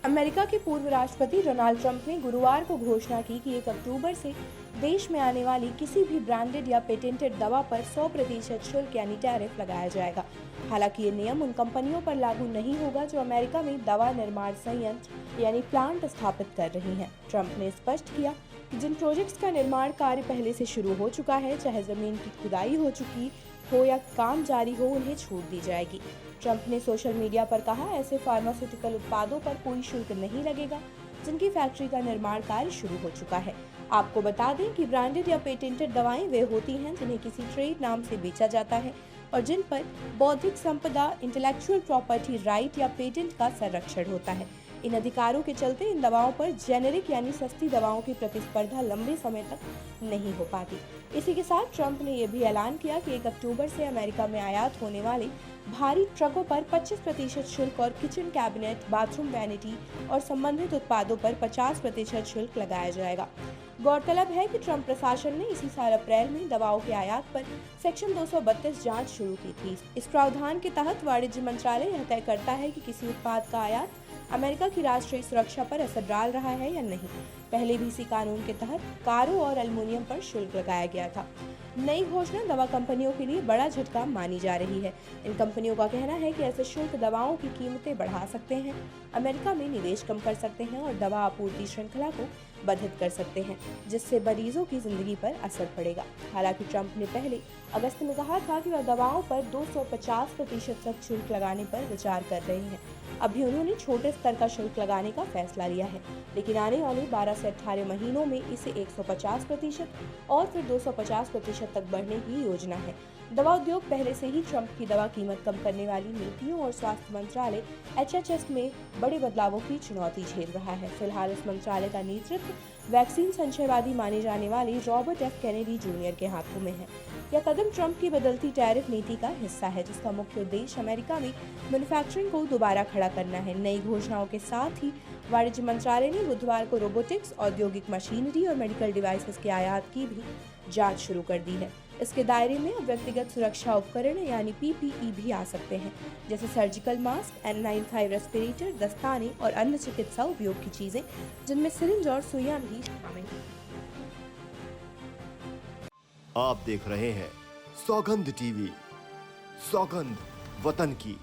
America के पूर्व राष्ट्रपति डोनाल्ड ट्रंप ने गुरुवार को घोषणा की कि 1 अक्टूबर से देश में आने वाली किसी भी ब्रांडेड या पेटेंटेड दवा पर 100% शुल्क यानी टैरिफ लगाया जाएगा। हालांकि ये नियम उन कंपनियों पर लागू नहीं होगा जो अमेरिका में दवा निर्माण संयंत्र यानी प्लांट स्थापित कर रही हैं। ट्रंप ने स्पष्ट किया कि जिन प्रोजेक्ट्स का निर्माण कार्य पहले से शुरू हो चुका है, चाहे जमीन की खुदाई हो चुकी हो या काम जारी हो, उन्हें छूट दी जाएगी। ट्रंप ने सोशल मीडिया पर कहा, ऐसे फार्मास्यूटिकल उत्पादों पर कोई शुल्क नहीं लगेगा जिनकी फैक्ट्री का निर्माण कार्य शुरू हो चुका है। आपको बता दें कि ब्रांडेड या पेटेंटेड दवाएं वे होती हैं जिन्हें किसी ट्रेड नाम से बेचा जाता है और जिन पर बौद्धिक संपदा, इंटेलेक्चुअल प्रॉपर्टी राइट या पेटेंट का संरक्षण होता है। इन अधिकारों के चलते इन दवाओं पर जेनेरिक यानी सस्ती दवाओं की प्रतिस्पर्धा लंबे समय तक नहीं हो पाती। इसी के साथ ट्रंप ने यह भी ऐलान किया कि 1 अक्टूबर से अमेरिका में आयात होने वाले भारी ट्रकों पर 25% शुल्क और किचन कैबिनेट, बाथरूम वैनिटी और संबंधित उत्पादों पर 50% शुल्क लगाया जाएगा। गौरतलब है कि ट्रंप प्रशासन ने इसी साल अप्रैल में दवाओं के आयात पर सेक्शन 232 जांच शुरू की थी। इस प्रावधान के तहत वाणिज्य मंत्रालय यह तय करता है कि किसी उत्पाद का आयात अमेरिका की राष्ट्रीय सुरक्षा पर असर डाल रहा है या नहीं। पहले भी इसी कानून के तहत कारों और एल्युमिनियम पर शुल्क लगाया गया था। नई घोषणा दवा कंपनियों के लिए बड़ा झटका मानी जा रही है। इन कंपनियों का कहना है कि ऐसे शुल्क दवाओं की कीमतें बढ़ा सकते हैं, अमेरिका में निवेश कम कर सकते हैं और दवा आपूर्ति श्रृंखला को बाधित कर सकते हैं, जिससे मरीजों की जिंदगी पर असर पड़ेगा। हालांकि ट्रंप ने पहले अगस्त में कहा था कि वह दवाओं पर 250% तक शुल्क लगाने पर विचार कर रहे हैं। अभी उन्होंने छोटे स्तर का शुल्क लगाने का फैसला लिया है, लेकिन आने वाले 12 से 18 महीनों में इसे 150% और फिर 250% तक बढ़ने की योजना है। दवा उद्योग पहले से ही ट्रंप की दवा कीमत कम करने वाली नीतियों और स्वास्थ्य मंत्रालय HHS में बड़े बदलावों की चुनौती झेल रहा है। फिलहाल इस मंत्रालय का नेतृत्व वैक्सीन संशयवादी माने जाने वाले रॉबर्ट एफ कैनेडी जूनियर के हाथों में है। यह कदम ट्रंप की बदलती टैरिफ नीति का हिस्सा है, जिसका मुख्य उद्देश्य अमेरिका में मैन्युफैक्चरिंग को दोबारा खड़ा करना है। नई घोषणाओं के साथ ही वाणिज्य मंत्रालय ने बुधवार को रोबोटिक्स, औद्योगिक मशीनरी और मेडिकल डिवाइसेस के आयात की भी जांच शुरू कर दी है। इसके दायरे में अब व्यक्तिगत सुरक्षा उपकरण यानी PPE भी आ सकते हैं, जैसे सर्जिकल मास्क, N95 रेस्पिरेटर, दस्ताने और अन्य चिकित्सा उपयोग की चीजें, जिनमें सिरिंज और सुइयां भी शामिल हैं। आप देख रहे हैं सौगंध टीवी, सौगंध वतन की।